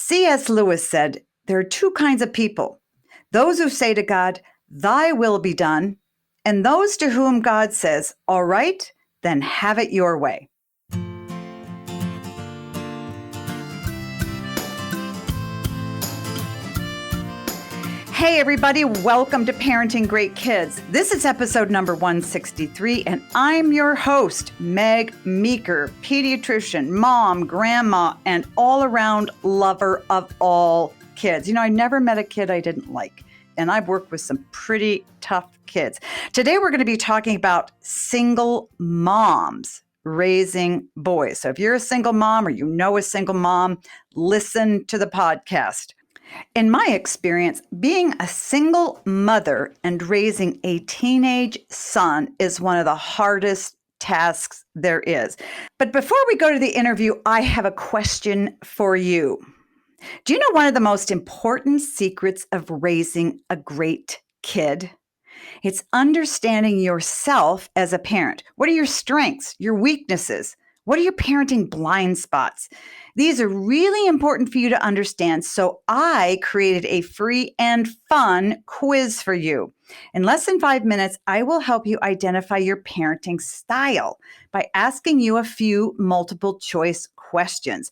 C.S. Lewis said, there are two kinds of people: those who say to God, "Thy will be done," and those to whom God says, "All right, then have it your way." Hey everybody, welcome to Parenting Great Kids. This is episode number 163, and I'm your host, Meg Meeker, pediatrician, mom, grandma, and all-around lover of all kids. You know, I never met a kid I didn't like, and I've worked with some pretty tough kids. Today we're going to be talking about single moms raising boys. So if you're a single mom or you know a single mom, listen to the podcast. In my experience, being a single mother and raising a teenage son is one of the hardest tasks there is. But before we go to the interview, I have a question for you. Do you know one of the most important secrets of raising a great kid? It's understanding yourself as a parent. What are your strengths, your weaknesses? What are your parenting blind spots? These are really important for you to understand, so I created a free and fun quiz for you. In less than 5 minutes, I will help you identify your parenting style by asking you a few multiple choice questions.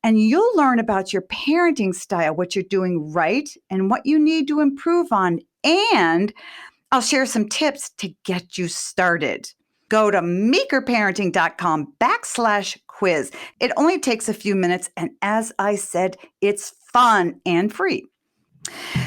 And you'll learn about your parenting style, what you're doing right, and what you need to improve on. And I'll share some tips to get you started. Go to meekerparenting.com/quiz. It only takes a few minutes, and as I said, it's fun and free.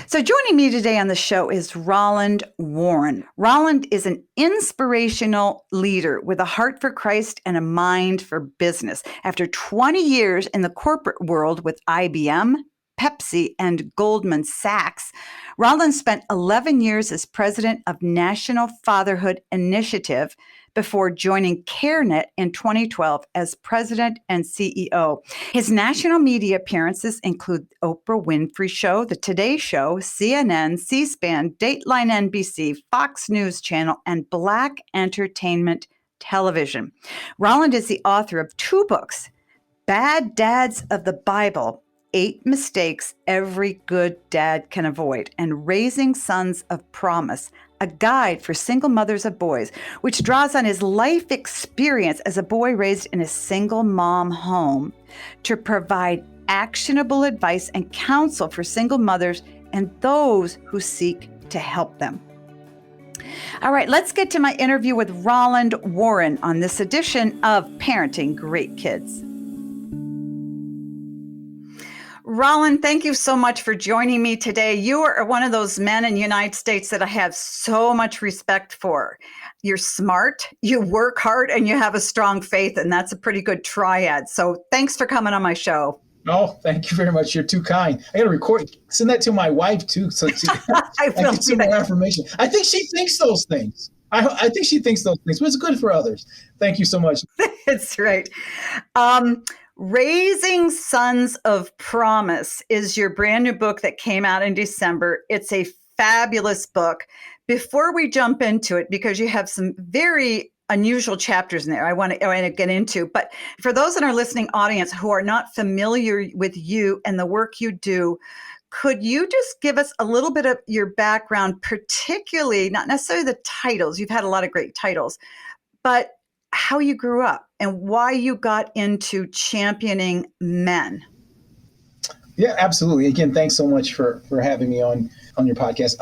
So joining me today on the show is Roland Warren. Roland is an inspirational leader with a heart for Christ and a mind for business. After 20 years in the corporate world with IBM, Pepsi, and Goldman Sachs, Roland spent 11 years as president of National Fatherhood Initiative before joining CareNet in 2012 as president and CEO. His national media appearances include Oprah Winfrey Show, The Today Show, CNN, C-SPAN, Dateline NBC, Fox News Channel, and Black Entertainment Television. Roland is the author of 2 books, Bad Dads of the Bible, 8 Mistakes Every Good Dad Can Avoid, and Raising Sons of Promise, a guide for single mothers of boys, which draws on his life experience as a boy raised in a single mom home to provide actionable advice and counsel for single mothers and those who seek to help them. All right, let's get to my interview with Roland Warren on this edition of Parenting Great Kids. Roland, thank you so much for joining me today. You are one of those men in the United States that I have so much respect for. You're smart, you work hard, and you have a strong faith, and that's a pretty good triad. So thanks for coming on my show. Oh, thank you very much. You're too kind. I got to record, send that to my wife too, so I get some more information. I think she thinks those things. I think she thinks those things, but it's good for others. Thank you so much. That's right. Raising Sons of Promise is your brand new book that came out in December. It's a fabulous book. Before we jump into it, because you have some very unusual chapters in there I want to get into, but for those in our listening audience who are not familiar with you and the work you do, could you just give us a little bit of your background, particularly, not necessarily the titles, you've had a lot of great titles, but how you grew up and why you got into championing men? Yeah, absolutely. Again, thanks so much for having me on your podcast.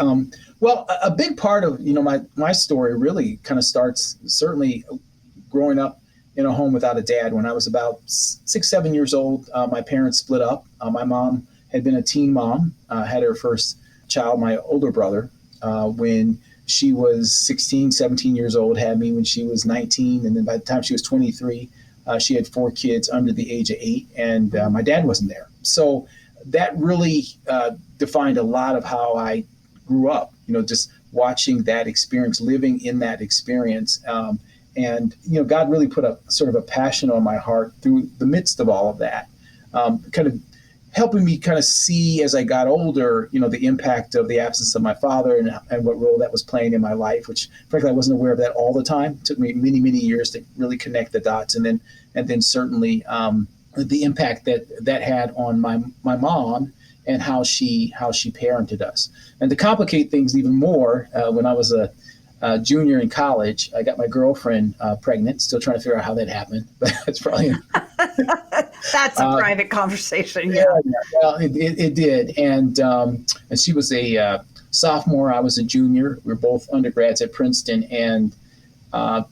Well, a big part of, my story really kind of starts certainly growing up in a home without a dad. When I was about 6, 7 years old, my parents split up. My mom had been a teen mom, had her first child, my older brother, when she was 16, 17 years old, had me when she was 19. And then by the time she was 23, she had 4 kids under the age of 8. And my dad wasn't there. So that really defined a lot of how I grew up, just watching that experience, living in that experience. And God really put a sort of a passion on my heart through the midst of all of that, kind of helping me kind of see as I got older, the impact of the absence of my father and what role that was playing in my life, which frankly, I wasn't aware of that all the time. It took me many, many years to really connect the dots. And then certainly the impact that had on my mom and how she parented us. And to complicate things even more, when I was a junior in college, I got my girlfriend pregnant. Still trying to figure out how that happened, but it's probably That's a private conversation. Yeah. Well, it did, and she was a sophomore. I was a junior. We were both undergrads at Princeton, and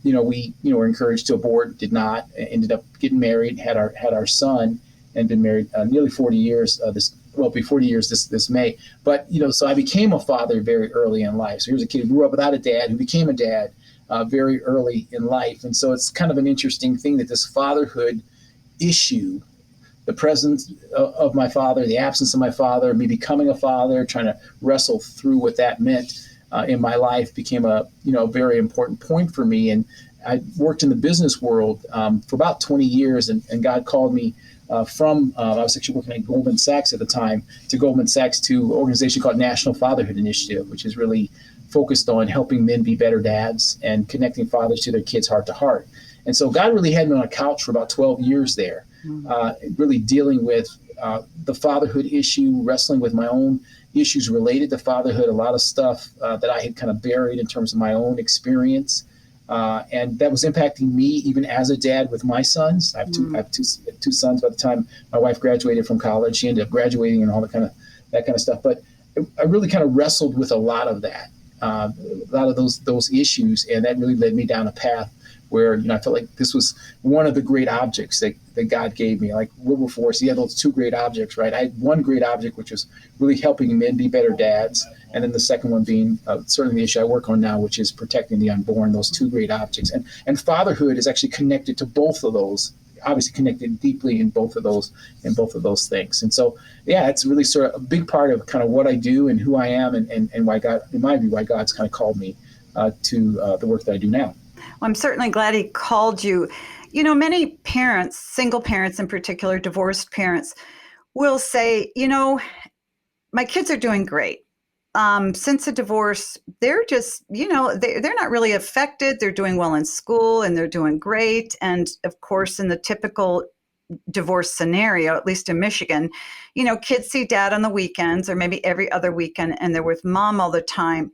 we were encouraged to abort. Did not. Ended up getting married. Had our son, and been married nearly 40 years. Be 40 years this May. But so I became a father very early in life. So here's a kid who grew up without a dad, who became a dad very early in life. And so it's kind of an interesting thing that this fatherhood issue, the presence of my father, the absence of my father, me becoming a father, trying to wrestle through what that meant in my life, became a very important point for me. And I worked in the business world for about 20 years, and God called me from I was actually working at Goldman Sachs at the time, to Goldman Sachs, to an organization called National Fatherhood Initiative, which is really focused on helping men be better dads and connecting fathers to their kids heart to heart. And so God really had me on a couch for about 12 years there, really dealing with the fatherhood issue, wrestling with my own issues related to fatherhood, a lot of stuff that I had kind of buried in terms of my own experience. And that was impacting me even as a dad with my sons. I have two sons. By the time my wife graduated from college, she ended up graduating and all that kind of stuff. But I really kind of wrestled with a lot of that, a lot of those issues, and that really led me down a path where I felt like this was one of the great objects that God gave me. Like Wilberforce, he had those two great objects, right? I had one great object, which was really helping men be better dads, and then the second one being certainly the issue I work on now, which is protecting the unborn. Those two great objects, and fatherhood is actually connected to both of those. Obviously connected deeply in both of those things. And so, yeah, it's really sort of a big part of kind of what I do and who I am, and why God, in my view, why God's kind of called me to the work that I do now. Well, I'm certainly glad he called you. Many parents, single parents in particular, divorced parents, will say, my kids are doing great. Since a divorce, they're just, they're not really affected. They're doing well in school and they're doing great. And of course, in the typical divorce scenario, at least in Michigan, kids see dad on the weekends or maybe every other weekend, and they're with mom all the time.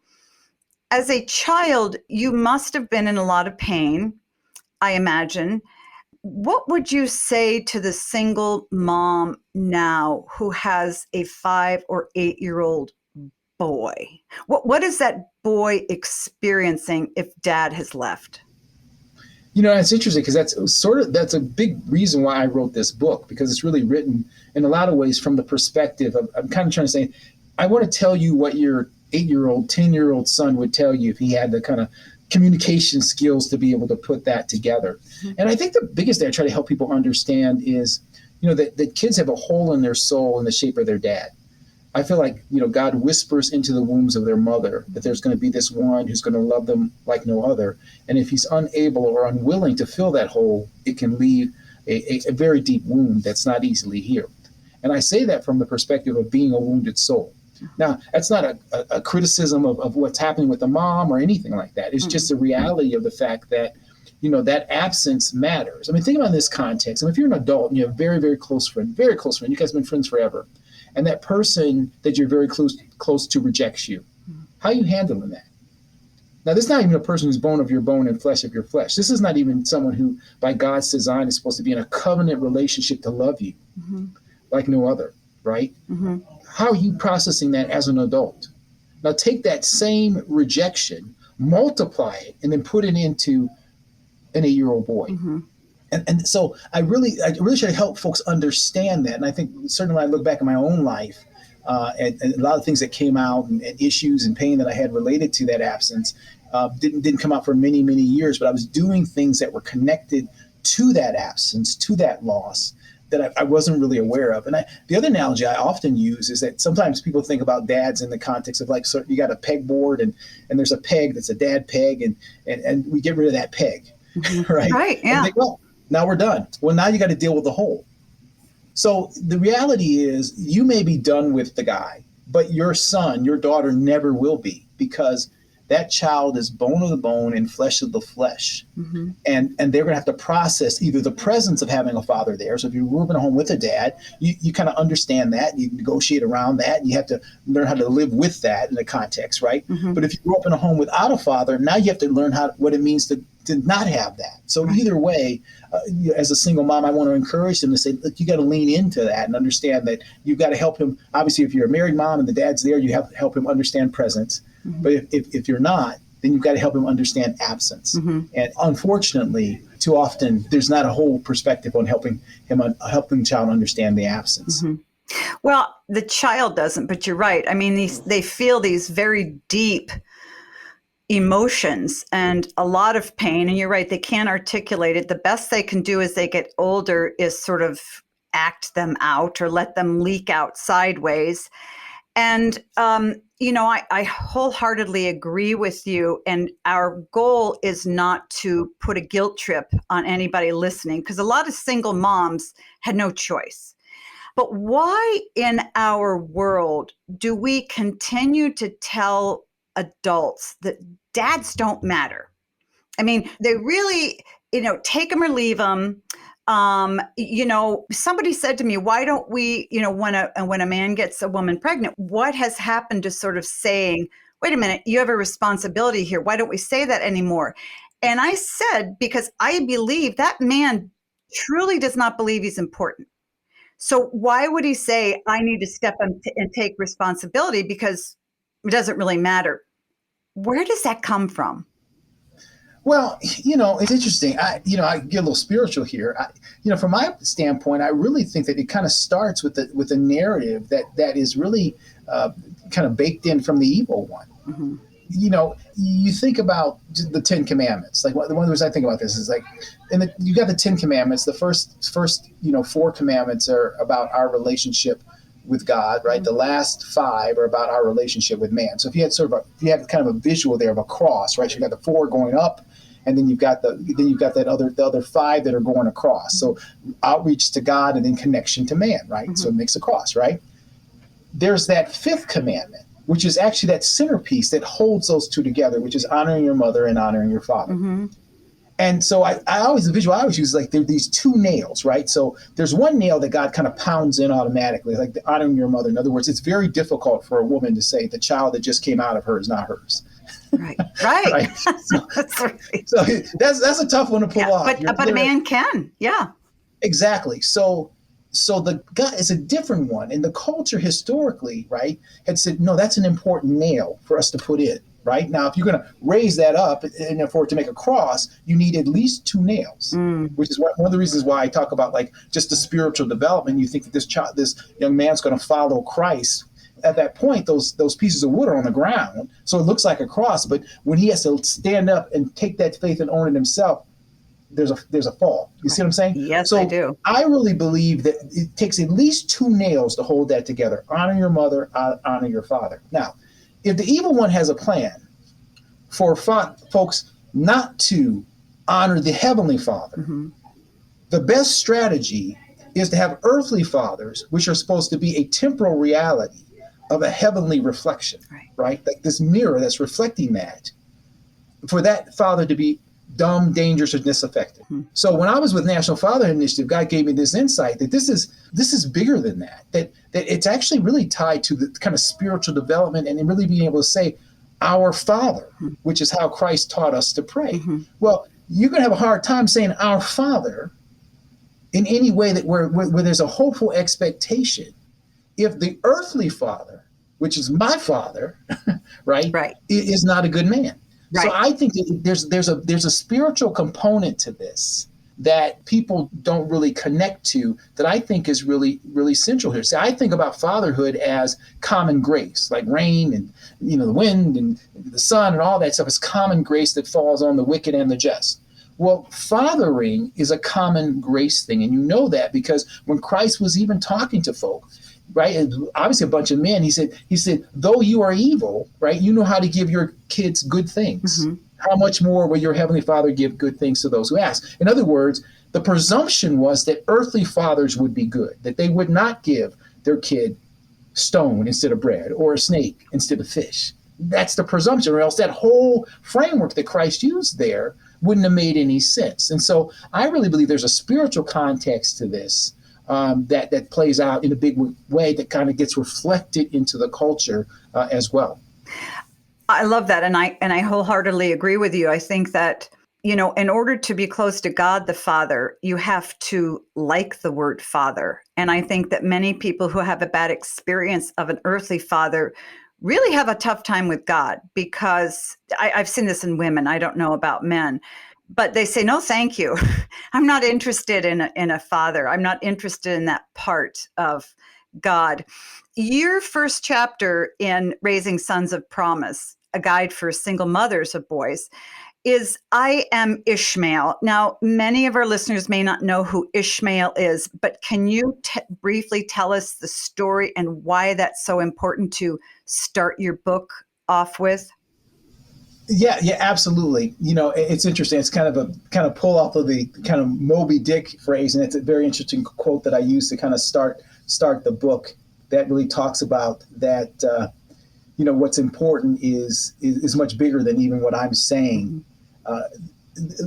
As a child, you must have been in a lot of pain, I imagine. What would you say to the single mom now who has a 5 or 8-year-old boy? What is that boy experiencing if dad has left? It's interesting because that's a big reason why I wrote this book, because it's really written in a lot of ways from the perspective of, I'm kind of trying to say, I want to tell you what your 8-year-old, 10-year-old son would tell you if he had the kind of communication skills to be able to put that together. Mm-hmm. And I think the biggest thing I try to help people understand is, that kids have a hole in their soul in the shape of their dad. I feel like, God whispers into the wombs of their mother that there's going to be this one who's going to love them like no other. And if he's unable or unwilling to fill that hole, it can leave a very deep wound that's not easily healed. And I say that from the perspective of being a wounded soul. Now, that's not a criticism of what's happening with the mom or anything like that. It's just a reality of the fact that, that absence matters. I mean, think about this context. I mean, if you're an adult and you have a very, very close friend, you guys have been friends forever, and that person that you're very close to rejects you, how are you handling that? Now, this is not even a person who's bone of your bone and flesh of your flesh. This is not even someone who, by God's design, is supposed to be in a covenant relationship to love you like no other, right? Mm-hmm. How are you processing that as an adult? Now take that same rejection, multiply it, and then put it into an 8-year-old boy. Mm-hmm. And so I really try to help folks understand that. And I think certainly when I look back at my own life and a lot of things that came out and issues and pain that I had related to that absence didn't come out for many, many years, but I was doing things that were connected to that absence, to that loss, that I wasn't really aware of. And the other analogy I often use is that sometimes people think about dads in the context of so you got a pegboard and there's a peg that's a dad peg and we get rid of that peg, right? Right, yeah. And think, well, now we're done. Well, now you got to deal with the hole. So the reality is you may be done with the guy, but your son, your daughter never will be, because that child is bone of the bone and flesh of the flesh. And they're going to have to process either the presence of having a father there. So if you grew up in a home with a dad, you kind of understand that. You negotiate around that. You have to learn how to live with that in the context, right? But if you grew up in a home without a father, now you have to learn what it means to not have that. So either way, as a single mom, I want to encourage them to say, look, you got to lean into that and understand that you've got to help him. Obviously, if you're a married mom and the dad's there, you have to help him understand presence. But if you're not, then you've got to help him understand absence. And unfortunately, too often, there's not a whole perspective on helping the child understand the absence. Well, the child doesn't, but you're right. I mean, they feel these very deep emotions and a lot of pain. And you're right, they can't articulate it. The best they can do as they get older is sort of act them out or let them leak out sideways. And, I wholeheartedly agree with you. And our goal is not to put a guilt trip on anybody listening, because a lot of single moms had no choice. But why in our world do we continue to tell adults that dads don't matter? I mean, they really, take them or leave them. Somebody said to me, why don't we, when a man gets a woman pregnant, what has happened to sort of saying, wait a minute, you have a responsibility here. Why don't we say that anymore? And I said, because I believe that man truly does not believe he's important. So why would he say, I need to step in and take responsibility because it doesn't really matter? Where does that come from? Well, it's interesting. I get a little spiritual here. From my standpoint, I really think that it kind of starts with a narrative that is really kind of baked in from the evil one. You think about the Ten Commandments. Like one of the ways I think about this is like, you got the Ten Commandments. The first 4 commandments are about our relationship with God, right? The last 5 are about our relationship with man. So if you had kind of a visual there of a cross, right? You got the 4 going up, and then you've got the other 5 that are going across. So outreach to God and then connection to man, right? So it makes a cross, right? There's that 5th commandment, which is actually that centerpiece that holds those 2 together, which is honoring your mother and honoring your father. And so the visual I always use is like there are these 2 nails, right? So there's one nail that God kind of pounds in automatically, like the honoring your mother. In other words, it's very difficult for a woman to say the child that just came out of her is not hers. Right. Right. So, that's right. So that's a tough one to pull off. But a man can. Yeah. Exactly. So the gut is a different one. And the culture historically, right, had said, no, that's an important nail for us to put in. Right now, if you're going to raise that up and for it to make a cross, you need at least 2 nails, which is one of the reasons why I talk about like just the spiritual development. You think that this young man's going to follow Christ. At that point, those pieces of wood are on the ground, so it looks like a cross. But when he has to stand up and take that faith and own it himself, there's a fall. You see what I'm saying? Yes, so I do. I really believe that it takes at least 2 nails to hold that together. Honor your mother, honor your father. Now, if the evil one has a plan for folks not to honor the Heavenly Father, the best strategy is to have earthly fathers, which are supposed to be a temporal reality of a heavenly reflection, right? Like this mirror that's reflecting that, for that father to be dumb, dangerous, or disaffected. So when I was with National Fatherhood Initiative, God gave me this insight that this is bigger than that it's actually really tied to the kind of spiritual development and really being able to say, our Father, which is how Christ taught us to pray. Well, you're going to have a hard time saying our Father in any way that where there's a hopeful expectation if the earthly father, which is my father, right, is not a good man. Right. So I think that there's a spiritual component to this that people don't really connect to that I think is really, really central here. So I think about fatherhood as common grace, like rain and the wind and the sun and all that stuff is common grace that falls on the wicked and the just. Well, fathering is a common grace thing, and you know that because when Christ was even talking to folk, right, and obviously a bunch of men, he said, though you are evil, right, you know how to give your kids good things. How much more will your heavenly Father give good things to those who ask? In other words, the presumption was that earthly fathers would be good, that they would not give their kid stone instead of bread or a snake instead of fish. that's the presumption, or else that whole framework that Christ used there wouldn't have made any sense. And so I really believe there's a spiritual context to this, that plays out in a big way that kind of gets reflected into the culture as well. I love that. And I wholeheartedly agree with you. I think that, in order to be close to God the Father, you have to like the word father. And I think that many people who have a bad experience of an earthly father really have a tough time with God, because I've seen this in women. I don't know about men, but they say, no, thank you. I'm not interested in a father. I'm not interested in that part of God. Your first chapter in Raising Sons of Promise, a guide for single mothers of boys, is I Am Ishmael. Now, many of our listeners may not know who Ishmael is, but can you briefly tell us the story and why that's so important to start your book off with? Yeah, absolutely. It's interesting. It's kind of pull off of the kind of Moby Dick phrase, and it's a very interesting quote that I use to kind of start the book, that really talks about that. What's important is much bigger than even what I'm saying.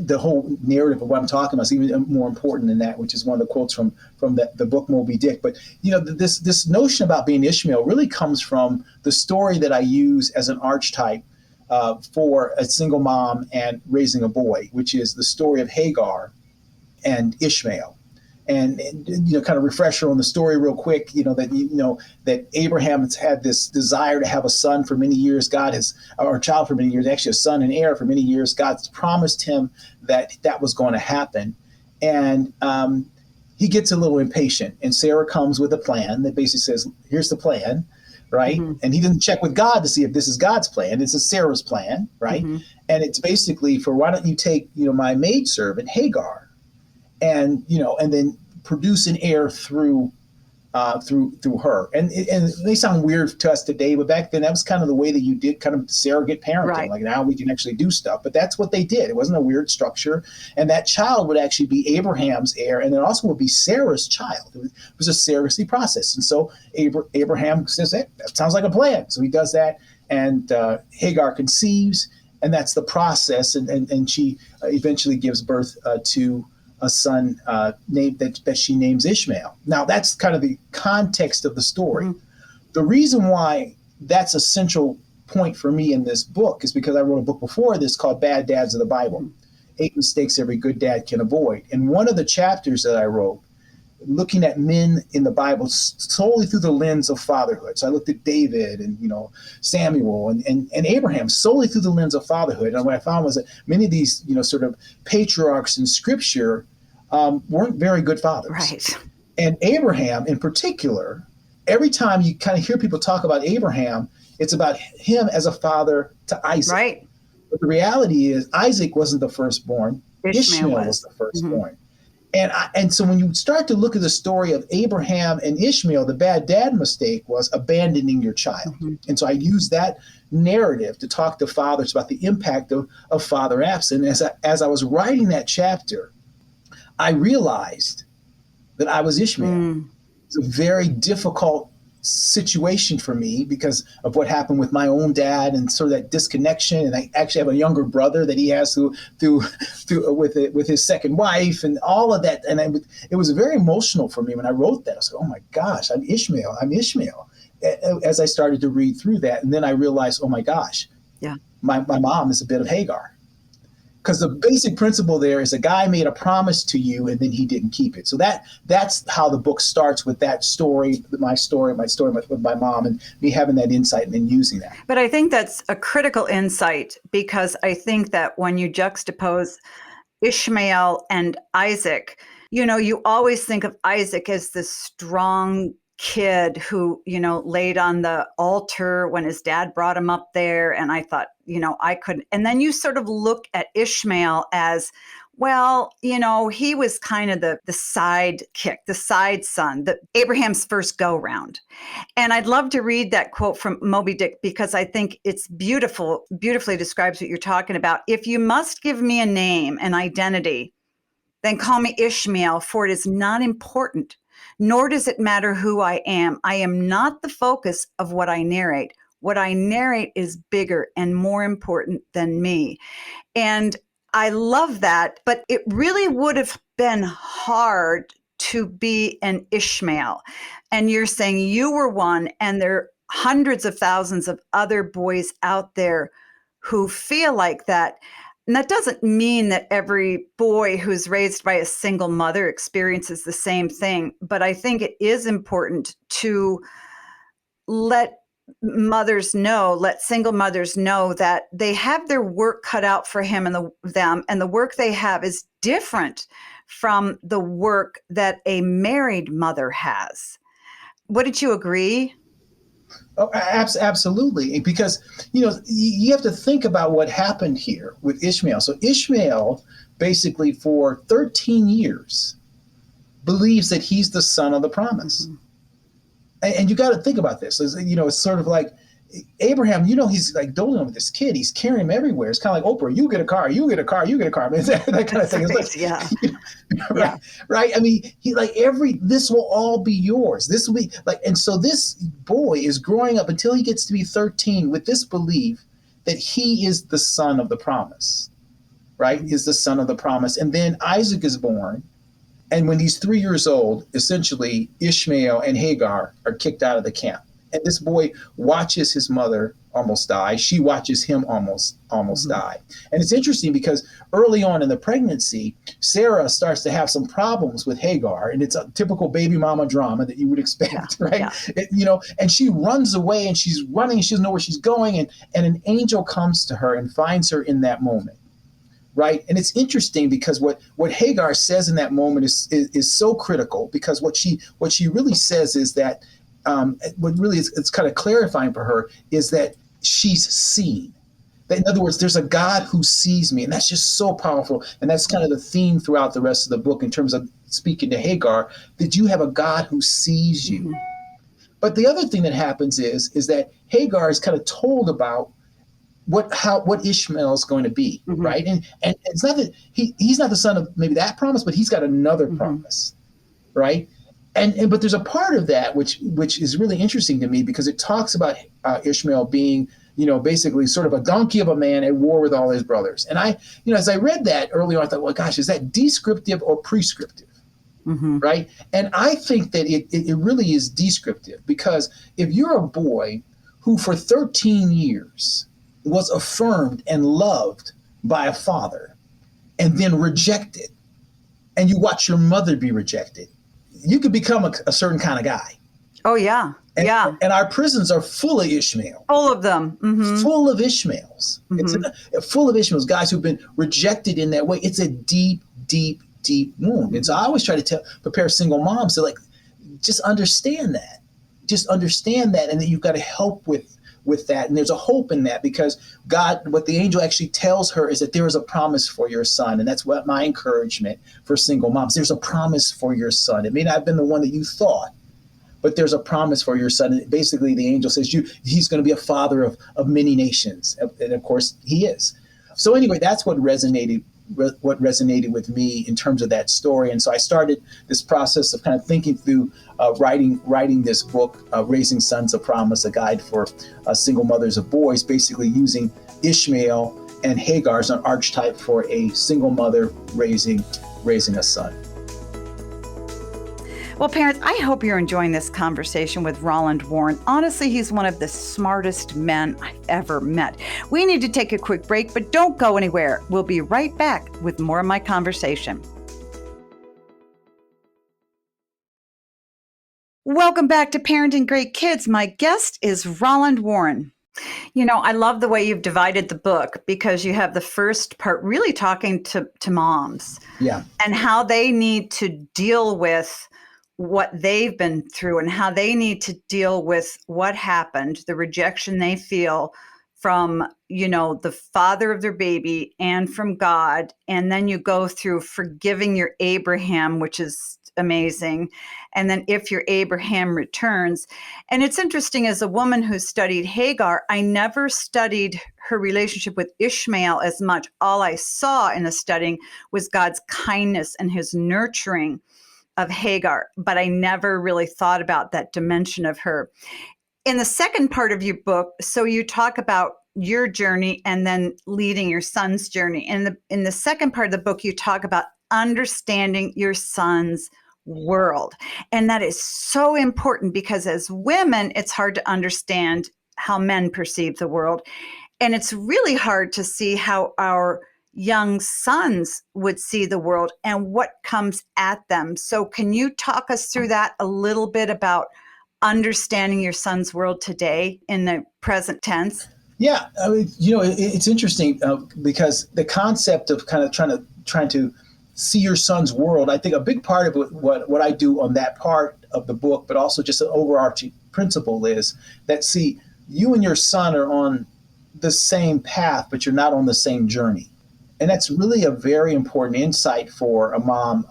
The whole narrative of what I'm talking about is even more important than that, which is one of the quotes from the book Moby Dick. But this notion about being Ishmael really comes from the story that I use as an archetype for a single mom and raising a boy, which is the story of Hagar and Ishmael. And kind of refresher on the story real quick, that Abraham has had this desire to have a son for many years. Or a child for many years, actually a son and heir for many years. God's promised him that was going to happen. And he gets a little impatient. And Sarah comes with a plan that basically says, here's the plan, right? Mm-hmm. And he doesn't check with God to see if this is God's plan. This is Sarah's plan, right? Mm-hmm. And it's basically why don't you take, my maidservant Hagar, and then produce an heir through her. And it may sound weird to us today, but back then that was kind of the way that you did kind of surrogate parenting. Right. Like now we can actually do stuff, but that's what they did. It wasn't a weird structure. And that child would actually be Abraham's heir, and it also would be Sarah's child. It was a surrogacy process. And so Abraham says, hey, that sounds like a plan. So he does that, and Hagar conceives, and that's the process. And she eventually gives birth to a son named that she names Ishmael. Now, that's kind of the context of the story. Mm-hmm. The reason why that's a central point for me in this book is because I wrote a book before this called Bad Dads of the Bible, 8 Mistakes Every Good Dad Can Avoid. And one of the chapters that I wrote, looking at men in the Bible solely through the lens of fatherhood. So I looked at David and, Samuel and Abraham solely through the lens of fatherhood. And what I found was that many of these, sort of patriarchs in Scripture weren't very good fathers. Right. And Abraham in particular, every time you kind of hear people talk about Abraham, it's about him as a father to Isaac. Right. But the reality is Isaac wasn't the firstborn. Ishmael was the firstborn. Mm-hmm. And so when you start to look at the story of Abraham and Ishmael, the bad dad mistake was abandoning your child. Mm-hmm. And so I use that narrative to talk to fathers about the impact of father absent. As I was writing that chapter, I realized that I was Ishmael. It's a very difficult situation for me because of what happened with my own dad and sort of that disconnection. And I actually have a younger brother that he has with his second wife and all of that. And it was very emotional for me when I wrote that. I was like, oh my gosh, I'm Ishmael. As I started to read through that. And then I realized, oh my gosh, yeah, my mom is a bit of Hagar. Because the basic principle there is a guy made a promise to you and then he didn't keep it. So that's how the book starts, with that story, my story with my mom, and me having that insight and then using that. But I think that's a critical insight, because I think that when you juxtapose Ishmael and Isaac, you always think of Isaac as this strong kid who, laid on the altar when his dad brought him up there. And I thought, I couldn't. And then you sort of look at Ishmael as, well, he was kind of the sidekick, the side son, Abraham's first go round. And I'd love to read that quote from Moby Dick, because I think it's beautifully describes what you're talking about. If you must give me a name, an identity, then call me Ishmael, for it is not important, nor does it matter who I am. I am not the focus of what I narrate. What I narrate is bigger and more important than me. And I love that, but it really would have been hard to be an Ishmael. And you're saying you were one, and there are hundreds of thousands of other boys out there who feel like that. And that doesn't mean that every boy who's raised by a single mother experiences the same thing. But I think it is important to let single mothers know that they have their work cut out for them, and the work they have is different from the work that a married mother has. Wouldn't you agree? Oh, absolutely. Because, you have to think about what happened here with Ishmael. So Ishmael, basically for 13 years, believes that he's the son of the promise. Mm-hmm. And you got to think about this. It's sort of like Abraham, he's like doling with this kid. He's carrying him everywhere. It's kind of like Oprah, you get a car, you get a car, you get a car. I mean, that kind of thing. It's like, yeah. Right, yeah. Right. I mean, this will all be yours. This will be like, and so this boy is growing up until he gets to be 13 with this belief that he is the son of the promise, right? Is the son of the promise. And then Isaac is born. And when he's 3 years old, essentially Ishmael and Hagar are kicked out of the camp. And this boy watches his mother almost die. She watches him almost mm-hmm. die. And it's interesting because early on in the pregnancy, Sarah starts to have some problems with Hagar. And it's a typical baby mama drama that you would expect, right? Yeah. And she runs away and she's running. She doesn't know where she's going. And an angel comes to her and finds her in that moment. Right. And it's interesting because what Hagar says in that moment is so critical, because what she really says is that what really is, it's kind of clarifying for her, is that she's seen. That, in other words, there's a God who sees me. And that's just so powerful. And that's kind of the theme throughout the rest of the book in terms of speaking to Hagar, that you have a God who sees you. Mm-hmm. But the other thing that happens is that Hagar is kind of told about what Ishmael is going to be, mm-hmm. right? And it's not that he's not the son of maybe that promise, but he's got another mm-hmm. promise, right? But there's a part of that which is really interesting to me, because it talks about Ishmael being, basically sort of a donkey of a man at war with all his brothers. And I, as I read that earlier, I thought, well, gosh, is that descriptive or prescriptive? Mm-hmm. Right? And I think that it really is descriptive, because if you're a boy who for 13 years was affirmed and loved by a father and then rejected, and you watch your mother be rejected, you could become a certain kind of guy. Oh, yeah. And our prisons are full of Ishmael. Full of them. Mm-hmm. Full of Ishmaels. Mm-hmm. It's full of Ishmaels, guys who've been rejected in that way. It's a deep, deep, deep wound. And so I always try to prepare single moms to just understand that. Just understand that, and that you've got to help with that. And there's a hope in that, because God, what the angel actually tells her is that there is a promise for your son. And that's what my encouragement for single moms. There's a promise for your son. It may not have been the one that you thought, but there's a promise for your son. And basically the angel says he's going to be a father of many nations. And of course he is. So anyway, that's what resonated with me in terms of that story. And so I started this process of kind of thinking through writing this book, Raising Sons of Promise, a guide for single mothers of boys, basically using Ishmael and Hagar as an archetype for a single mother raising a son. Well, parents, I hope you're enjoying this conversation with Roland Warren. Honestly, he's one of the smartest men I've ever met. We need to take a quick break, but don't go anywhere. We'll be right back with more of my conversation. Welcome back to Parenting Great Kids. My guest is Roland Warren. I love the way you've divided the book, because you have the first part really talking to moms, and how they need to deal with what they've been through, and how they need to deal with what happened, the rejection they feel from, the father of their baby and from God. And then you go through forgiving your Abraham, which is amazing. And then if your Abraham returns. And it's interesting, as a woman who studied Hagar, I never studied her relationship with Ishmael as much. All I saw in the studying was God's kindness and his nurturing of Hagar, but I never really thought about that dimension of her. in the second part of your book, so you talk about your journey and then leading your son's journey. And in the second part of the book, you talk about understanding your son's world. And that is so important because as women, it's hard to understand how men perceive the world. And it's really hard to see how our young sons would see the world and what comes at them. So can you talk us through that a little bit about understanding your son's world today in the present tense? Yeah, I mean, it's interesting because the concept of kind of trying to see your son's world, I think a big part of what I do on that part of the book, but also just an overarching principle is that, see, you and your son are on the same path, but you're not on the same journey. And that's really a very important insight for a mom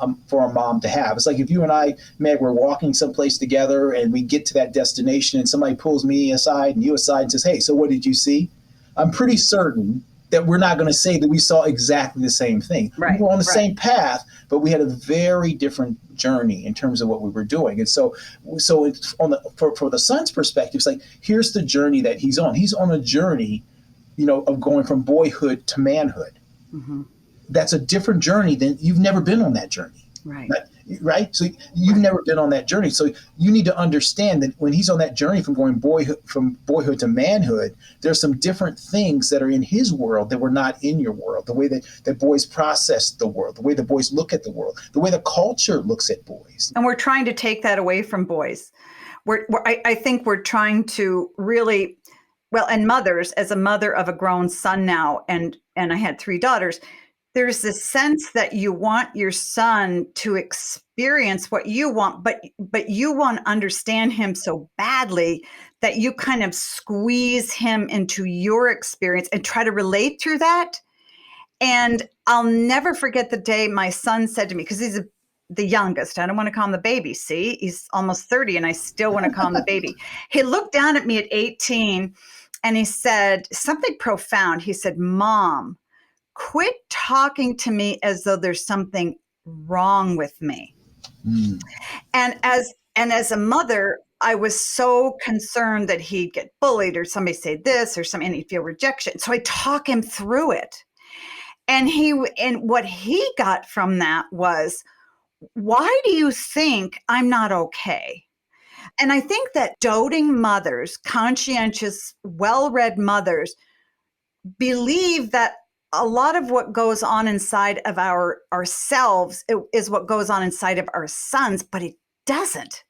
to have. It's like if you and I, Meg, were walking someplace together and we get to that destination and somebody pulls me aside and you aside and says, hey, so what did you see? I'm pretty certain that we're not going to say that we saw exactly the same thing. Right, we were on the same path, but we had a very different journey in terms of what we were doing. And so it's for the son's perspective, it's like, here's the journey that he's on. He's on a journey, of going from boyhood to manhood. Mm-hmm. That's a different journey than you've never been on that journey. Right. So you've never been on that journey. So you need to understand that when he's on that journey from going boyhood to manhood, there's some different things that are in his world that were not in your world. The way that boys process the world, the way the boys look at the world, the way the culture looks at boys. And we're trying to take that away from boys. I think we're trying to really, and mothers, as a mother of a grown son now, and I had 3 daughters, there's this sense that you want your son to experience what you want, but you want to understand him so badly that you kind of squeeze him into your experience and try to relate through that. And I'll never forget the day my son said to me, because he's the youngest. I don't want to call him the baby. See, he's almost 30 and I still want to call him the baby. He looked down at me at 18 and he said something profound. He said, Mom, quit talking to me as though there's something wrong with me. Mm. And as a mother, I was so concerned that he'd get bullied or somebody say this or something and he'd feel rejection. So I talk him through it. And what he got from that was, why do you think I'm not okay? And I think that doting mothers, conscientious, well-read mothers, believe that a lot of what goes on inside of ourselves is what goes on inside of our sons, but it doesn't.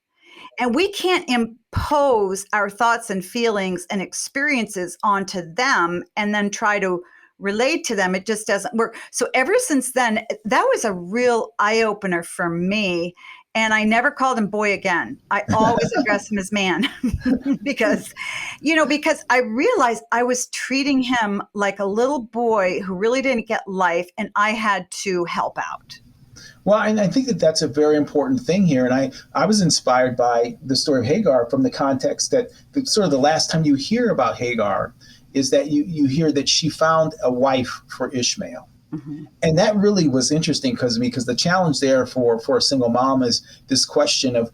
And we can't impose our thoughts and feelings and experiences onto them and then try to relate to them. It just doesn't work. So ever since then, that was a real eye-opener for me. And I never called him boy again. I always addressed him as man because I realized I was treating him like a little boy who really didn't get life, and I had to help out. Well, and I think that that's a very important thing here. And I was inspired by the story of Hagar from the context that sort of the last time you hear about Hagar is that you hear that she found a wife for Ishmael. Mm-hmm. And that really was interesting because the challenge there for a single mom is this question of,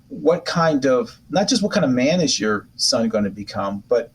what kind of, not just what kind of man is your son going to become, but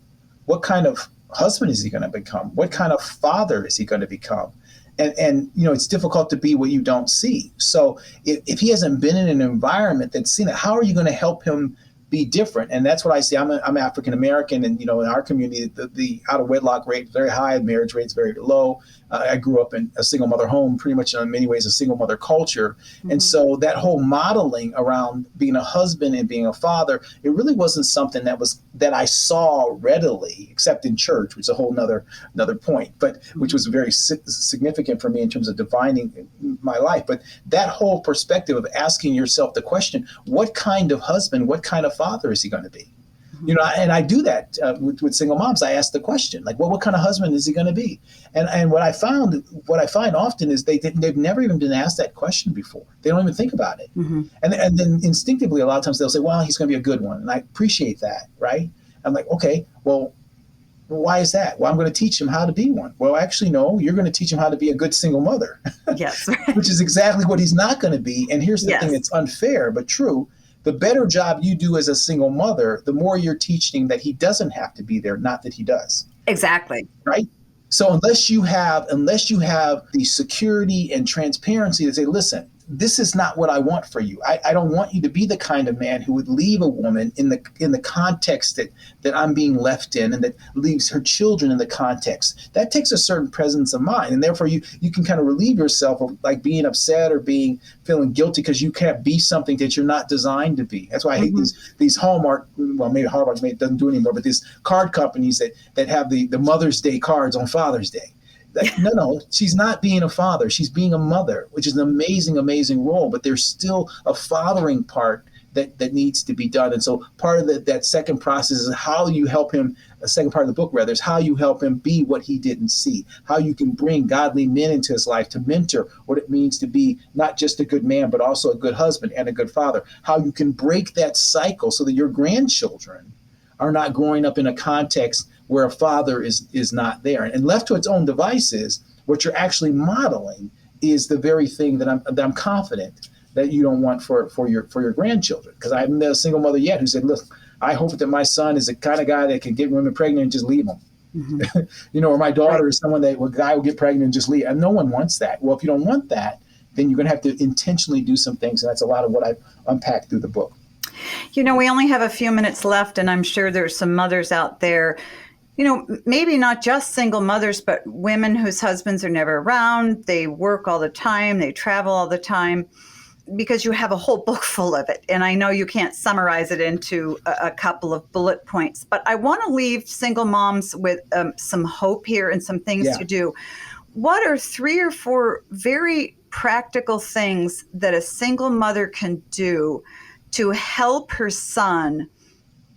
what kind of husband is he going to become? What kind of father is he going to become? And it's difficult to be what you don't see. So if he hasn't been in an environment that's seen it, how are you going to help him be different? And that's what I see. I'm African American, and in our community, the out of wedlock rate is very high, marriage rate's very low. I grew up in a single mother home, pretty much in many ways a single mother culture. Mm-hmm. And so that whole modeling around being a husband and being a father, it really wasn't something that I saw readily, except in church, which is a whole another point, but which was very significant for me in terms of defining my life. But that whole perspective of asking yourself the question, what kind of husband, what kind of father is he going to be? And I do that with single moms. I ask the question, like, well, what kind of husband is he going to be? And what I find often is they've never even been asked that question before. They don't even think about it. Mm-hmm. And then instinctively, a lot of times they'll say, well, he's going to be a good one. And I appreciate that, right? I'm like, okay, well, why is that? Well, I'm going to teach him how to be one. Well, actually, no, you're going to teach him how to be a good single mother. Yes. Which is exactly what he's not going to be. And here's the thing that's unfair, but true, the better job you do as a single mother, the more you're teaching him that he doesn't have to be there, not that he does. Exactly. Right? So unless you have the security and transparency to say, listen, this is not what I want for you. I don't want you to be the kind of man who would leave a woman in the context that I'm being left in, and that leaves her children in the context. That takes a certain presence of mind. And therefore you can kind of relieve yourself of like being upset or feeling guilty because you can't be something that you're not designed to be. That's why I hate these Hallmark, well, maybe Hallmark doesn't do it anymore, but these card companies that have the Mother's Day cards on Father's Day. Like, no, she's not being a father. She's being a mother, which is an amazing, amazing role. But there's still a fathering part that needs to be done. And so part of that second process is how you help him. The second part of the book, rather, is how you help him be what he didn't see. How you can bring godly men into his life to mentor what it means to be not just a good man, but also a good husband and a good father. How you can break that cycle so that your grandchildren are not growing up in a context where a father is not there. And left to its own devices, what you're actually modeling is the very thing that I'm confident that you don't want for your grandchildren. Because I haven't met a single mother yet who said, look, I hope that my son is the kind of guy that can get women pregnant and just leave them. Mm-hmm. Or my daughter is someone that a guy will get pregnant and just leave. And no one wants that. Well, if you don't want that, then you're going to have to intentionally do some things. And that's a lot of what I've unpacked through the book. We only have a few minutes left, and I'm sure there's some mothers out there, maybe not just single mothers, but women whose husbands are never around. They work all the time. They travel all the time, because you have a whole book full of it. And I know you can't summarize it into a couple of bullet points, but I want to leave single moms with some hope here and some things to do. What are 3 or 4 very practical things that a single mother can do to help her son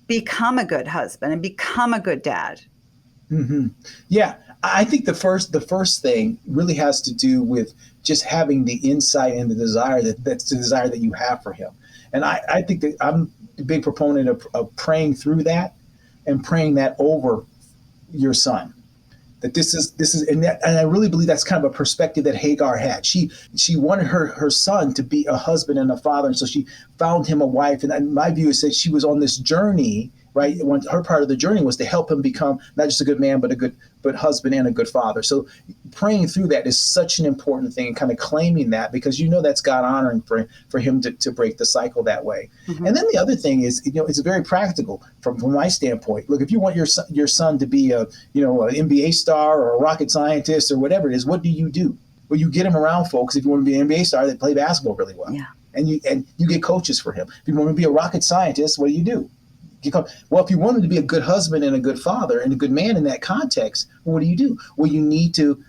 become a good husband and become a good dad? Mm-hmm. Yeah, I think the first thing really has to do with just having the insight and the desire that's the desire that you have for him. And I think that I'm a big proponent of praying through that and praying that over your son. That this is and I really believe that's kind of a perspective that Hagar had. She wanted her son to be a husband and a father, and so she found him a wife. And my view is that she was on this journey, right? Her part of the journey was to help him become not just a good man, but a good husband and a good father. So praying through that is such an important thing, and kind of claiming that, because that's God honoring for him to break the cycle that way. Mm-hmm. And then the other thing is, it's very practical from my standpoint. Look, if you want your son to be an NBA star or a rocket scientist or whatever it is, what do you do? Well, you get him around folks. If you want to be an NBA star that play basketball really well, and you get coaches for him. If you want to be a rocket scientist, what do? Well, if you wanted to be a good husband and a good father and a good man in that context, what do? Well, you need to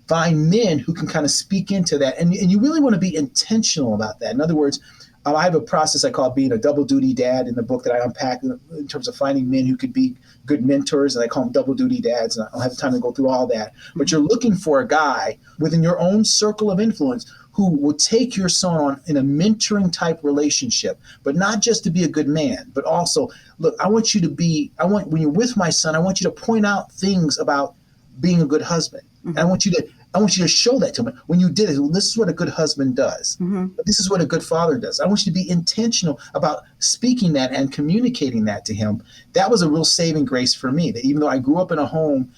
find men who can kind of speak into that. And you really want to be intentional about that. In other words, I have a process I call being a double duty dad in the book that I unpack in terms of finding men who could be good mentors. And I call them double duty dads. And I don't have time to go through all that. But you're looking for a guy within your own circle of influence who will take your son on in a mentoring type relationship, but not just to be a good man, but also, look, when you're with my son, I want you to point out things about being a good husband. Mm-hmm. And I want you to show that to him. When you did it, well, this is what a good husband does. Mm-hmm. This is what a good father does. I want you to be intentional about speaking that and communicating that to him. That was a real saving grace for me, that even though I grew up in a home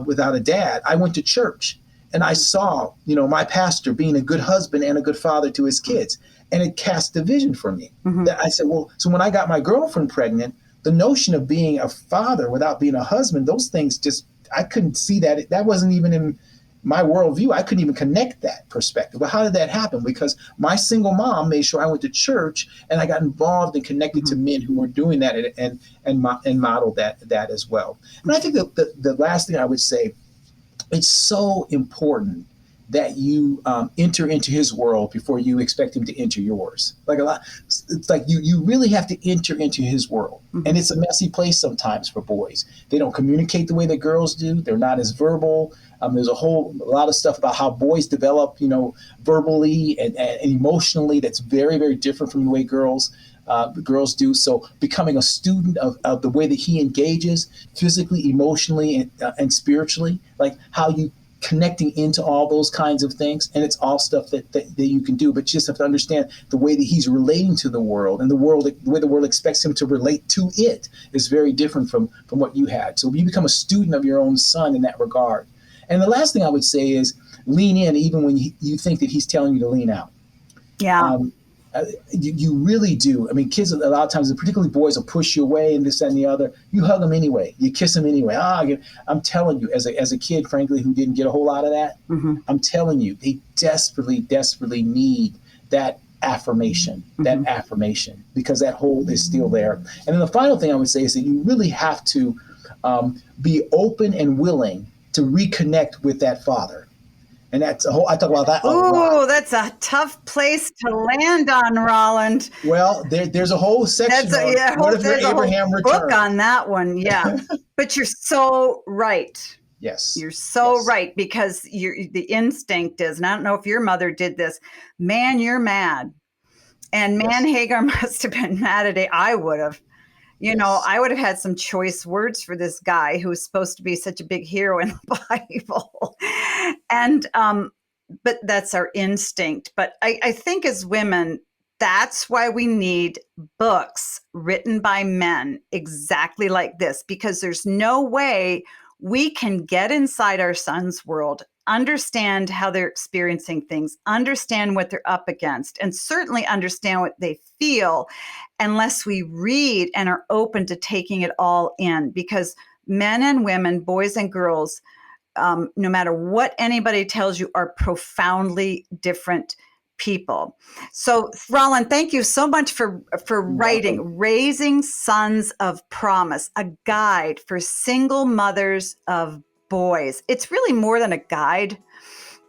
without a dad, I went to church. And I saw, my pastor being a good husband and a good father to his kids. And it cast division for me. Mm-hmm. That I said, well, so when I got my girlfriend pregnant, the notion of being a father without being a husband, those things I couldn't see that. That wasn't even in my worldview. I couldn't even connect that perspective. But how did that happen? Because my single mom made sure I went to church and I got involved and connected to men who were doing that and modeled that as well. And I think that the last thing I would say, it's so important that you enter into his world before you expect him to enter yours. It's like you really have to enter into his world. Mm-hmm. And it's a messy place sometimes for boys. They don't communicate the way that girls do. They're not as verbal. There's a lot of stuff about how boys develop, verbally and emotionally that's very, very different from the way girls do. So becoming a student of the way that he engages physically, emotionally, and spiritually, like how you connecting into all those kinds of things. And it's all stuff that you can do, but you just have to understand the way that he's relating to the world, and the way the world expects him to relate to it is very different from what you had. So you become a student of your own son in that regard. And the last thing I would say is lean in even when you think that he's telling you to lean out. Yeah. You really do. I mean, kids, a lot of times, particularly boys, will push you away and this, that, and the other. You hug them anyway. You kiss them anyway. I'm telling you, as a kid, frankly, who didn't get a whole lot of that, I'm telling you, they desperately, desperately need that affirmation, because that hole is still there. And then the final thing I would say is that you really have to be open and willing to reconnect with that father. And that's I talk about that a lot. Oh, that's a tough place to land on, Roland. Well, there's a whole section on what if Abraham returned. Book on that one, yeah. But you're so right. Yes. You're so right, because the instinct is, and I don't know if your mother did this, man, you're mad. And man, Hagar must have been mad at it. I would have. You know, I would have had some choice words for this guy who was supposed to be such a big hero in the Bible. And, but that's our instinct. But I think as women, that's why we need books written by men exactly like this, because there's no way we can get inside our son's world, understand how they're experiencing things, understand what they're up against, and certainly understand what they feel, unless we read and are open to taking it all in. Because men and women, boys and girls, no matter what anybody tells you, are profoundly different people. So, Roland, thank you so much for writing Raising Sons of Promise, a guide for single mothers of boys. It's really more than a guide.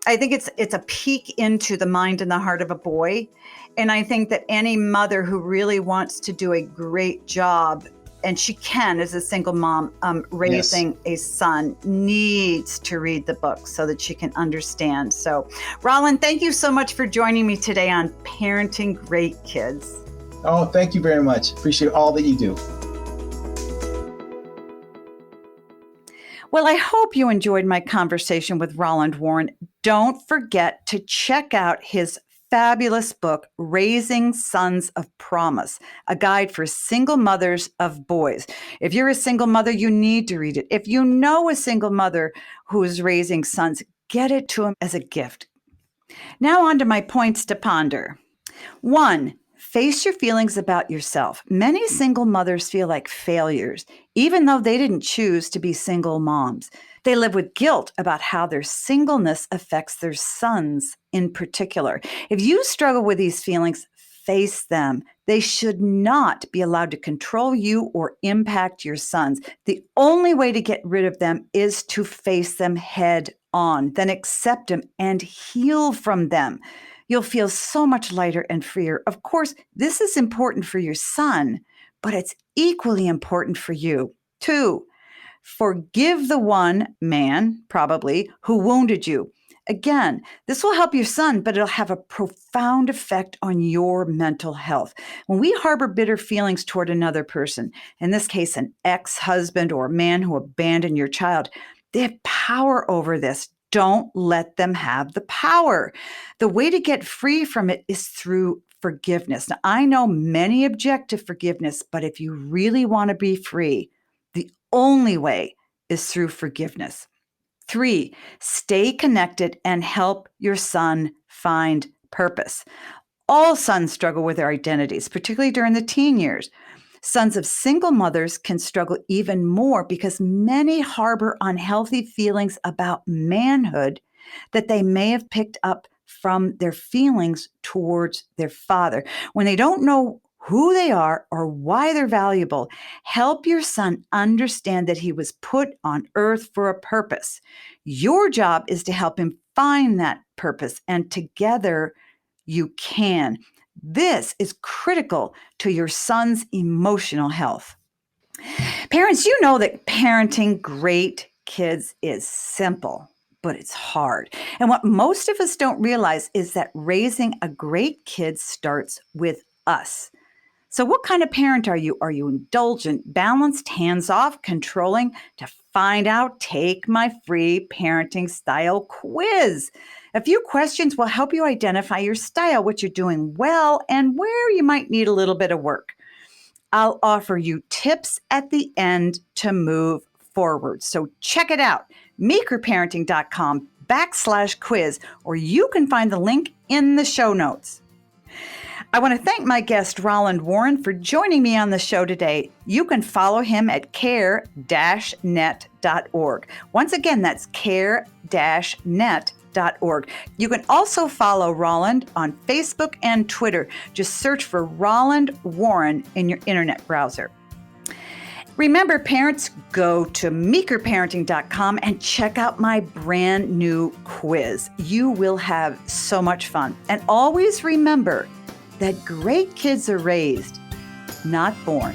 I think it's a peek into the mind and the heart of a boy. And I think that any mother who really wants to do a great job, and she can as a single mom, raising a son, needs to read the book so that she can understand. So, Roland, thank you so much for joining me today on Parenting Great Kids. Oh, thank you very much. Appreciate all that you do. Well, I hope you enjoyed my conversation with Roland Warren. Don't forget to check out his fabulous book, Raising Sons of Promise, a guide for single mothers of boys. If you're a single mother, you need to read it. If you know a single mother who is raising sons, get it to them as a gift. Now on to my points to ponder. 1, face your feelings about yourself. Many single mothers feel like failures, even though they didn't choose to be single moms. They live with guilt about how their singleness affects their sons in particular. If you struggle with these feelings, face them. They should not be allowed to control you or impact your sons. The only way to get rid of them is to face them head on, then accept them and heal from them. You'll feel so much lighter and freer. Of course, this is important for your son, but it's equally important for you. 2, forgive the one man, probably, who wounded you. Again, this will help your son, but it'll have a profound effect on your mental health. When we harbor bitter feelings toward another person, in this case, an ex-husband or a man who abandoned your child, they have power over this. Don't let them have the power. The way to get free from it is through forgiveness. Now, I know many object to forgiveness, but if you really want to be free, the only way is through forgiveness. 3, stay connected and help your son find purpose. All sons struggle with their identities, particularly during the teen years. Sons of single mothers can struggle even more because many harbor unhealthy feelings about manhood that they may have picked up from their feelings towards their father. When they don't know who they are or why they're valuable, help your son understand that he was put on earth for a purpose. Your job is to help him find that purpose, and together you can. This is critical to your son's emotional health. Parents, you know that parenting great kids is simple, but it's hard. And what most of us don't realize is that raising a great kid starts with us. So what kind of parent are you? Are you indulgent, balanced, hands-off, controlling? To find out, take my free parenting style quiz. A few questions will help you identify your style, what you're doing well, and where you might need a little bit of work. I'll offer you tips at the end to move forward. So check it out, meekerparenting.com/quiz, or you can find the link in the show notes. I want to thank my guest, Roland Warren, for joining me on the show today. You can follow him at care-net.org. Once again, that's care-net.org. You can also follow Roland on Facebook and Twitter. Just search for Roland Warren in your internet browser. Remember, parents, go to meekerparenting.com and check out my brand new quiz. You will have so much fun. And always remember that great kids are raised, not born.